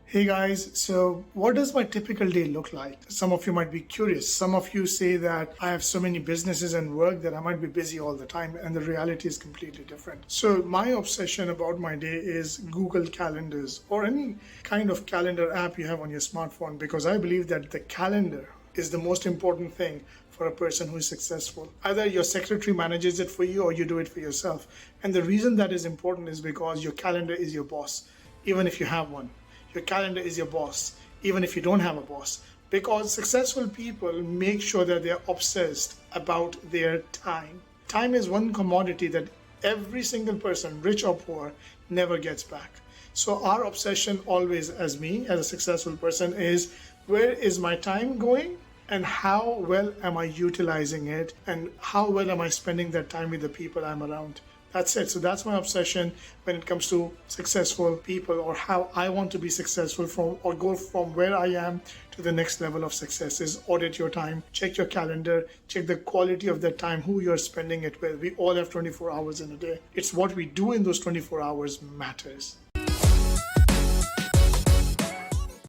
Hey guys, so what does my typical day look like? Some of you might be curious. Some of you say that I have so many businesses and work that I might be busy all the time, and the reality is completely different. So, my obsession about my day is Google Calendars or any kind of calendar app you have on your smartphone because I believe that the calendar is the most important thing for a person who is successful. Either your secretary manages it for you or you do it for yourself. And the reason that is important is because your calendar is your boss, even if you have one. Your calendar is your boss, even if you don't have a boss. Because successful people make sure that they're obsessed about their time. Time is one commodity that every single person, rich or poor, never gets back. So, our obsession always, as me, as a successful person, is where is my time going? And how well am I utilizing it? And how well am I spending that time with the people I'm around? That's it. So that's my obsession when it comes to successful people or how I want to be successful from or go from where I am to the next level of success is audit your time, check your calendar, check the quality of that time, who you're spending it with. We all have 24 hours in a day. It's what we do in those 24 hours matters.